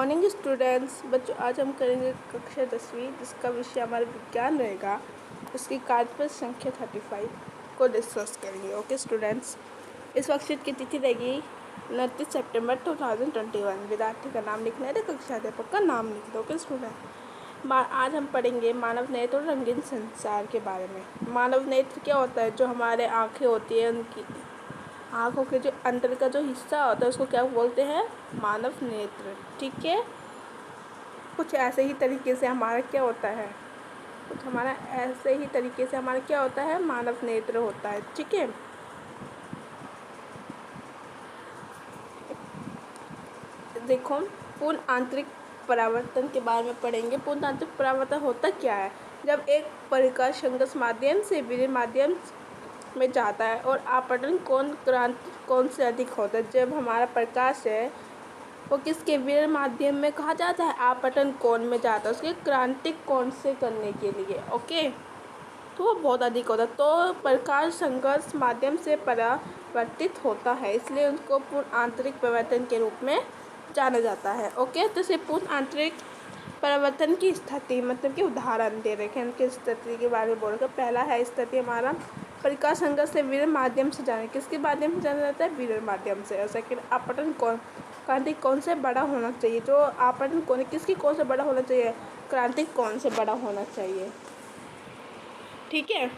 Morning students. बच्चों, आज हम करेंगे कक्षा 10वीं जिसका विषय हमारा विज्ञान रहेगा। उसकी कार्य संख्या 35 को डिस्कस करेंगे। ओके स्टूडेंट्स, इस वर्कशीट की तिथि रहेगी 29 सितंबर 2021। विद्यार्थी का नाम लिखना है तो कक्षा अध्यापक का नाम लिख दो। ओके स्टूडेंट, आज हम पढ़ेंगे मानव नेत्र और रंगीन संसार के बारे में। मानव नेत्र क्या होता है? जो हमारे आँखें होती है, उनकी आँखों के जो अंदर का जो हिस्सा होता है उसको क्या बोलते हैं? मानव नेत्र। ठीक है, कुछ ऐसे ही तरीके से हमारा क्या होता है, क्या होता है? मानव नेत्र होता है। ठीक है, देखो पूर्ण आंतरिक परावर्तन के बारे में पढ़ेंगे। पूर्ण आंतरिक परावर्तन होता क्या है? जब एक प्रकाश संघर्ष माध्यम से विकिरण माध्यम में जाता है और आपतन कोण क्रांति कोण से अधिक होता है। जब हमारा प्रकाश है वो किसके विकिरण माध्यम में कहा जाता है? आपतन कोण में जाता है, उसके क्रांतिक कोण से करने के लिए। ओके, तो वो बहुत अधिक होता है, तो प्रकाश संघर्ष माध्यम से परावर्तित होता है, इसलिए उनको पूर्ण आंतरिक परावर्तन के रूप में जाना जाता है। ओके, तो इसे पूर्ण आंतरिक परावर्तन की स्थिति मतलब कि उदाहरण दे रखे हैं, उनकी स्थिति के बारे में बोल रहे। पहला है स्थिति हमारा प्रकाश संघर्ष से विकिरण माध्यम से जाना। किसके माध्यम से जाना जाता है? विकिरण माध्यम से। और सेकंड, आपतन कोण, क्रांतिक कोण से बड़ा होना चाहिए। जो आपतन कोण है किसकी कोण से बड़ा होना चाहिए? क्रांतिक कोण से बड़ा होना चाहिए। ठीक है,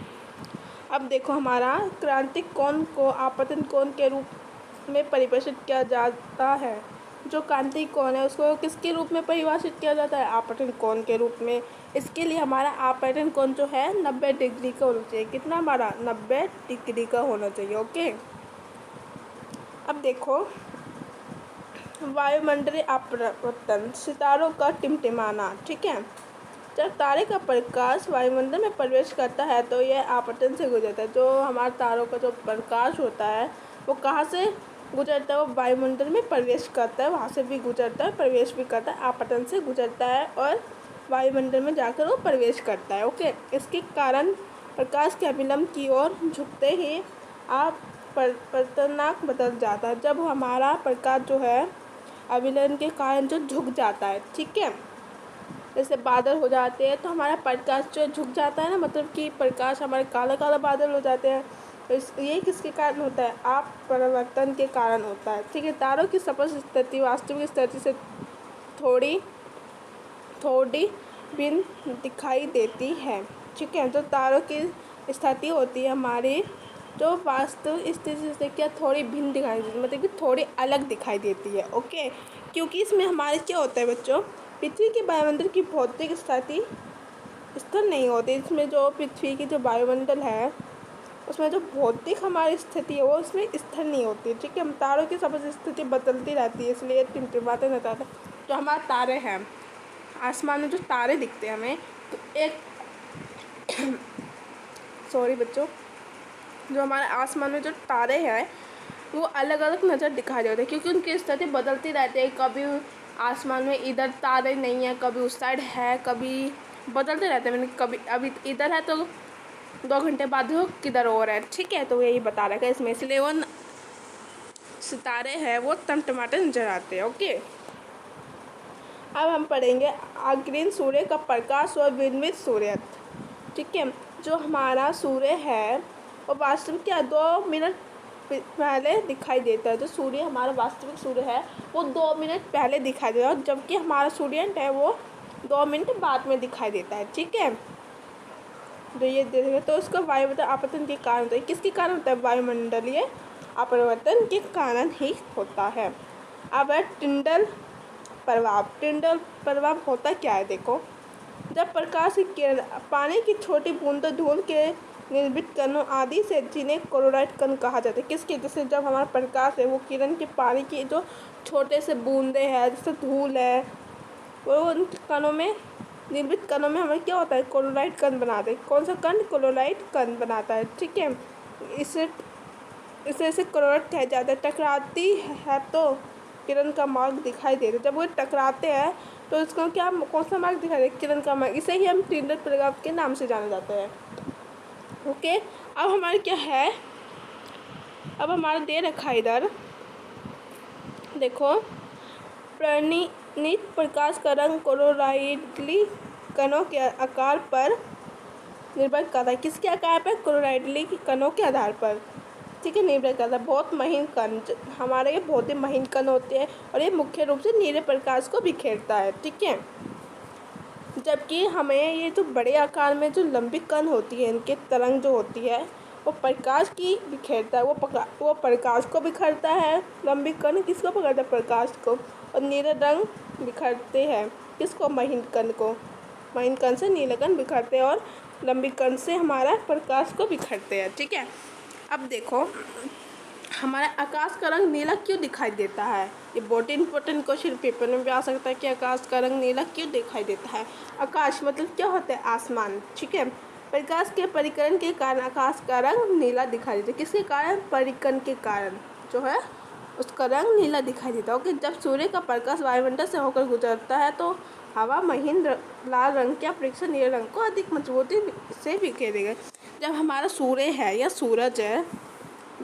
अब देखो हमारा क्रांतिक कोण को आपतन कोण के रूप में परिभाषित किया जाता है। जो क्रांतिक कोण है उसको किसके रूप में परिभाषित किया जाता है? आपतन कोण के रूप में। इसके लिए हमारा आपतन कोण जो है 90 डिग्री का होना चाहिए। कितना? हमारा 90 डिग्री का होना चाहिए। ओके, अब देखो वायुमंडलीय आपतन, सितारों का टिमटिमाना। ठीक है, जब तारे का प्रकाश वायुमंडल में प्रवेश करता है तो यह आपतन से गुजरता है। जो हमारे तारों का जो प्रकाश होता है वो कहाँ से गुजरता है? वो वायुमंडल में प्रवेश करता है, वहाँ से भी गुजरता है, प्रवेश भी करता है, आपतन से गुजरता है और वायुमंडल में जाकर वो प्रवेश करता है। ओके, इसके कारण प्रकाश के अभिलंब की ओर झुकते ही आपतनांक बदल जाता है। जब हमारा प्रकाश जो है अभिलंब के कारण जो झुक जाता है, ठीक है, जैसे बादल हो जाते हैं तो हमारा प्रकाश जो झुक जाता है ना, मतलब कि प्रकाश हमारे काला काला बादल हो जाते हैं, तो ये किसके कारण होता है? आप परिवर्तन के कारण होता है। ठीक है, तारों की स्पष्ट स्थिति वास्तविक स्थिति से थोड़ी भिन्न दिखाई देती है। ठीक है, जो तारों की स्थिति होती है हमारी जो वास्तविक स्थिति से क्या थोड़ी भिन्न दिखाई देती है, मतलब कि थोड़ी अलग दिखाई देती है। ओके, क्योंकि इसमें हमारे क्या होता है बच्चों? पृथ्वी के वायुमंडल की भौतिक स्थिति स्थिर नहीं होती। इसमें जो पृथ्वी की जो वायुमंडल है उसमें जो भौतिक हमारी स्थिति है वो उसमें स्थिर नहीं होती। ठीक है, तारों की सब स्थिति बदलती रहती है, इसलिए टिमटिमाते रहता है। जो हमारे तारे हैं, आसमान में जो तारे दिखते हैं हमें, तो एक सॉरी बच्चों, जो हमारे आसमान में जो तारे हैं वो अलग अलग नज़र दिखाई देते हैं, क्योंकि उनकी स्थिति बदलती रहती है। कभी आसमान में इधर तारे नहीं है, कभी उस साइड है, कभी बदलते रहते हैं। मैंने कभी अभी इधर है तो 2 घंटे बाद वो किधर और है। ठीक है, तो यही बता रखा है इसमें, इसलिए वो सितारे हैं वो टमटमाटे नजर आते हैं। ओके, अब हम पढ़ेंगे अग्रणी सूर्य का प्रकाश और विनिर्मित सूर्य। ठीक है, जो हमारा सूर्य है वो वास्तविक क्या 2 मिनट पहले दिखाई देता है। जो सूर्य हमारा वास्तविक सूर्य है वो 2 मिनट पहले दिखाई देता है, जबकि हमारा सूर्य है वो 2 मिनट बाद में दिखाई देता है। ठीक है, तो ये देखेंगे तो उसका वायुमंडल आपतन के कारण होता है। किसके कारण होता है? वायुमंडलीय अपरिवर्तन के कारण ही होता है। अब है टिंडल प्रभाव। टिंडल प्रभाव होता क्या है? देखो, जब प्रकाश की किरण पानी की छोटी बूंदों धूल के निर्मित कणों आदि से, जिन्हें क्लोराइड कण कहा जाता है। किसके? जैसे जब हमारा प्रकाश है वो किरण के पानी की जो छोटे से बूंदे हैं, जैसे धूल है, वो उन कणों में निर्मित कणों में हमें क्या होता है? क्लोराइड कण बनाते हैं। कौन सा कण? क्लोराइड कण बनाता है। ठीक है, इसे क्लोराइड कहा जाता है। टकराती है तो किरण का मार्ग दिखाई देता है। जब वो टकराते हैं तो इसको क्या, कौन सा मार्ग दिखाई देता है? किरण का मार्ग। इसे ही हम टिंडल प्रभाव के नाम से जाना जाता है। ओके, अब हमारे क्या है, अब हमारा दे रखा है इधर, देखो नील प्रकाश का रंग कोलोराइडली कणों के आकार पर निर्भर करता है। किसके आकार पर? कोलोराइडली कणों के आधार पर, ठीक है, निर्भर करता है। बहुत महीन कण, हमारे ये बहुत ही महीन कण होते हैं और ये मुख्य रूप से नीले प्रकाश को बिखेरता है, ठीक है। जबकि हमें ये जो बड़े आकार में जो लंबी कण होती है, इनके तरंग जो होती है वो प्रकाश की बिखेरता है, वो प्रकाश को बिखरता है। लंबी कण किसको पकड़ता है? प्रकाश को। और नीले रंग बिखरते हैं किसको? महीन कण को। महीन कण से नीले कण बिखरते हैं और लंबी कण से हमारा प्रकाश को बिखरते हैं, ठीक है। अब देखो हमारा आकाश का रंग नीला क्यों दिखाई देता है? ये बहुत इंपॉर्टेंट क्वेश्चन पेपर में भी आ सकता है कि आकाश का रंग नीला क्यों दिखाई देता है। आकाश मतलब क्या होता है? आसमान, ठीक है। प्रकाश के परिकरण के कारण आकाश का रंग नीला दिखाई देता है। किसके कारण? परिकरण के कारण जो है उसका रंग नीला दिखाई देता है। ओके, जब सूर्य का प्रकाश वायुमंडल से होकर गुजरता है तो हवा महीन लाल रंग के अपेक्षा नीले रंग को अधिक मजबूती से बिखेरेगा। जब हमारा सूर्य है या सूरज है,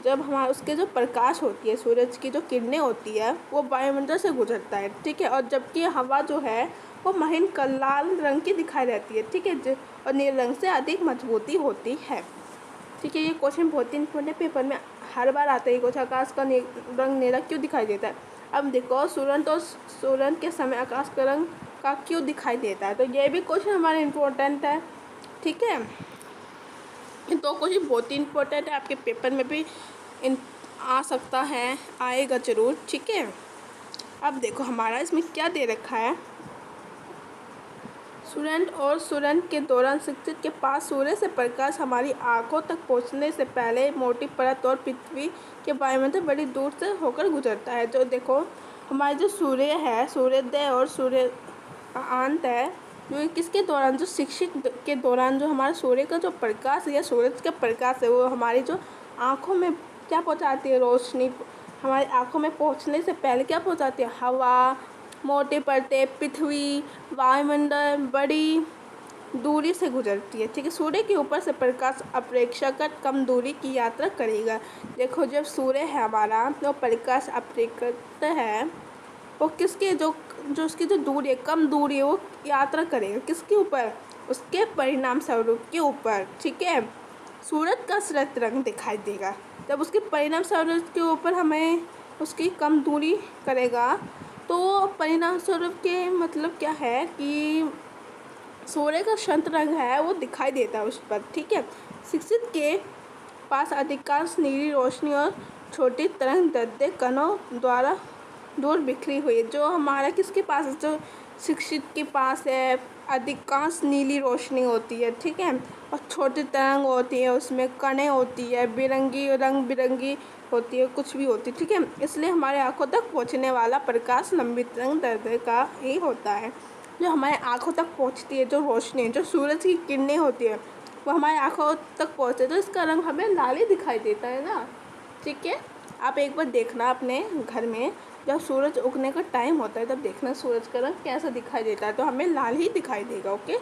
जब हमारा उसके जो प्रकाश होती है, सूरज की जो किरणें होती है वो वायुमंडल से गुजरता है, ठीक है। और जबकि हवा जो है वो महीन लाल रंग की दिखाई देती है, ठीक है, और नीले रंग से अधिक मजबूती होती है, ठीक है। ये क्वेश्चन बहुत ही इंपॉर्टेंट पेपर में हर बार आता है। कुछ आकाश का रंग नीला क्यों दिखाई देता है? अब देखो सूरज के समय आकाश का रंग का क्यों दिखाई देता है, तो ये भी क्वेश्चन हमारे इम्पोर्टेंट है, ठीक है। ये दो क्वेश्चन बहुत ही इम्पोर्टेंट है, आपके पेपर में भी आ सकता है, आएगा ज़रूर, ठीक है। अब देखो हमारा इसमें क्या दे रखा है। सूर्य के दौरान शिक्षित के पास सूर्य से प्रकाश हमारी आंखों तक पहुंचने से पहले मोटी परत और पृथ्वी के वायुमंडल बड़ी दूर से होकर गुजरता है। जो देखो हमारे जो सूर्य है, सूर्योदय और सूर्य अंत है, जो किसके दौरान? जो शिक्षित के दौरान जो हमारा सूर्य का जो प्रकाश है या सूरज का प्रकाश है वो हमारी जो आँखों में क्या पहुँचाती है? रोशनी। हमारी आँखों में पहुँचने से पहले क्या पहुँचाती है? हवा, मोटे परतें, पृथ्वी, वायुमंडल बड़ी दूरी से गुजरती है, ठीक है। सूर्य के ऊपर से प्रकाश अपेक्षाकृत कम दूरी की यात्रा करेगा। देखो जब सूर्य है हमारा तो प्रकाश अपेक्षाकृत है वो किसके जो उसकी जो दूरी है, कम दूरी है, वो यात्रा करेगा किसके ऊपर? उसके परिणाम स्वरूप के ऊपर, ठीक है। सूरज का श्वेत रंग दिखाई देगा जब उसके परिणाम स्वरूप के ऊपर हमें उसकी कम दूरी करेगा, तो परिणाम स्वरूप के मतलब क्या है कि सूर्य का श्वेत रंग है वो दिखाई देता है उस पर, ठीक है। शिक्षित के पास अधिकांश नीली रोशनी और छोटी तरंग दैर्ध्य कणों द्वारा दूर बिखरी हुई है। जो हमारा किसके पास है? जो शिक्षित के पास है अधिकांश नीली रोशनी होती है, ठीक है, और छोटी तरंग होती है, उसमें कणें होती है, बिरंगी रंग बिरंगी होती है, कुछ भी होती है, ठीक है। इसलिए हमारे आँखों तक पहुँचने वाला प्रकाश लंबी तरंग दैर्ध्य का ही होता है। जो हमारे आँखों तक पहुँचती है जो रोशनी, जो सूरज की किरणें होती है वो हमारे आँखों तक पहुँचते तो इसका रंग हमें लाल ही दिखाई देता है ना, ठीक है। आप एक बार देखना अपने घर में जब सूरज उगने का टाइम होता है तब देखना सूरज का रंग कैसा दिखाई देता है, तो हमें लाल ही दिखाई देगा, ओके।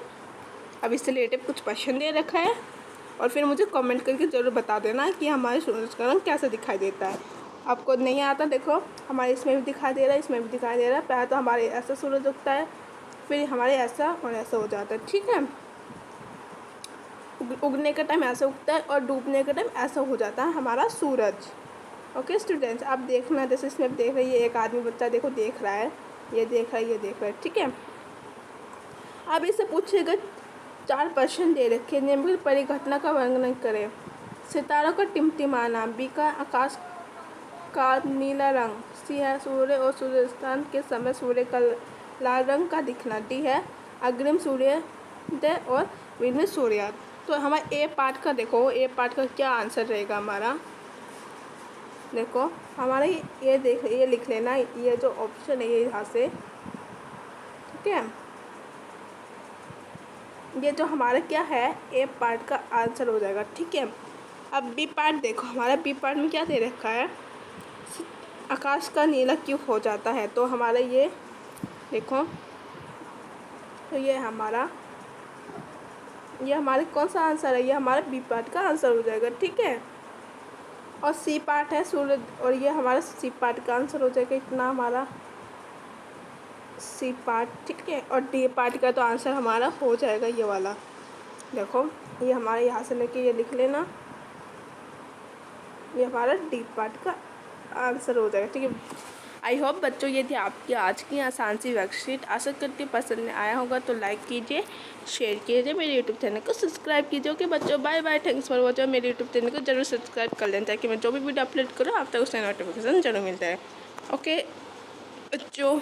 अब इससे रिलेटेड कुछ क्वेश्चन दे रखा है और फिर मुझे कमेंट करके ज़रूर बता देना कि हमारे सूरज का रंग कैसा दिखाई देता है। आपको नहीं आता, देखो हमारे इसमें भी दिखाई दे रहा है, इसमें भी दिखाई दे रहा है। पहले तो हमारे ऐसा सूरज उगता है, फिर हमारे ऐसा और ऐसा हो जाता है, ठीक है। उगने का टाइम ऐसा उगता है और डूबने का टाइम ऐसा हो जाता है हमारा सूरज, ओके स्टूडेंट्स। आप देखना, जैसे इसमें देख रही है एक आदमी बच्चा, देखो देख रहा है, ये देख रहा है, ये देख रहा है, ठीक है। अब इससे पूछेगा 4 प्रश्न दे रखे, निम्नलिखित परिघटना का वर्णन करें। सितारों का टिमटिमाना, बी का आकाश का नीला रंग, सी है सूर्य और सूर्यास्त के समय सूर्य का लाल रंग का दिखना, डी है अग्रिम सूर्योदय और विघ्न सूर्यास्त। तो हमारे ए पार्ट का देखो, ए पार्ट का क्या आंसर रहेगा हमारा? देखो हमारा ये देख ये लिख लेना, ये जो ऑप्शन है ये यहाँ से, ठीक है। ये जो हमारा क्या है ए पार्ट का आंसर हो जाएगा, ठीक है। अब बी पार्ट देखो, हमारा बी पार्ट में क्या दे रखा है? आकाश का नीला क्यों हो जाता है, तो हमारा ये देखो, तो ये हमारे कौन सा आंसर है? ये हमारा बी पार्ट का आंसर हो जाएगा, ठीक है। और सी पार्ट है सूर्य, और ये हमारा सी पार्ट का आंसर हो जाएगा इतना हमारा सी पार्ट, ठीक है। और डी पार्ट का तो आंसर हमारा हो जाएगा ये वाला। देखो ये हमारा यहाँ से लेके ये लिख लेना, ये हमारा डी पार्ट का आंसर हो जाएगा, ठीक है। आई होप बच्चों ये थी आपकी आज की आसान सी वर्कशीट। आशा करती पसंद आया होगा तो लाइक कीजिए, शेयर कीजिए, मेरे यूट्यूब चैनल को सब्सक्राइब कीजिए। ओके बच्चों, bye bye, thanks for watching. मेरे यूट्यूब चैनल को जरूर सब्सक्राइब कर लें ताकि मैं जो भी वीडियो अपलोड करूँ आप तक उसका नोटिफिकेशन जरूर मिलता है। ओके बच्चों।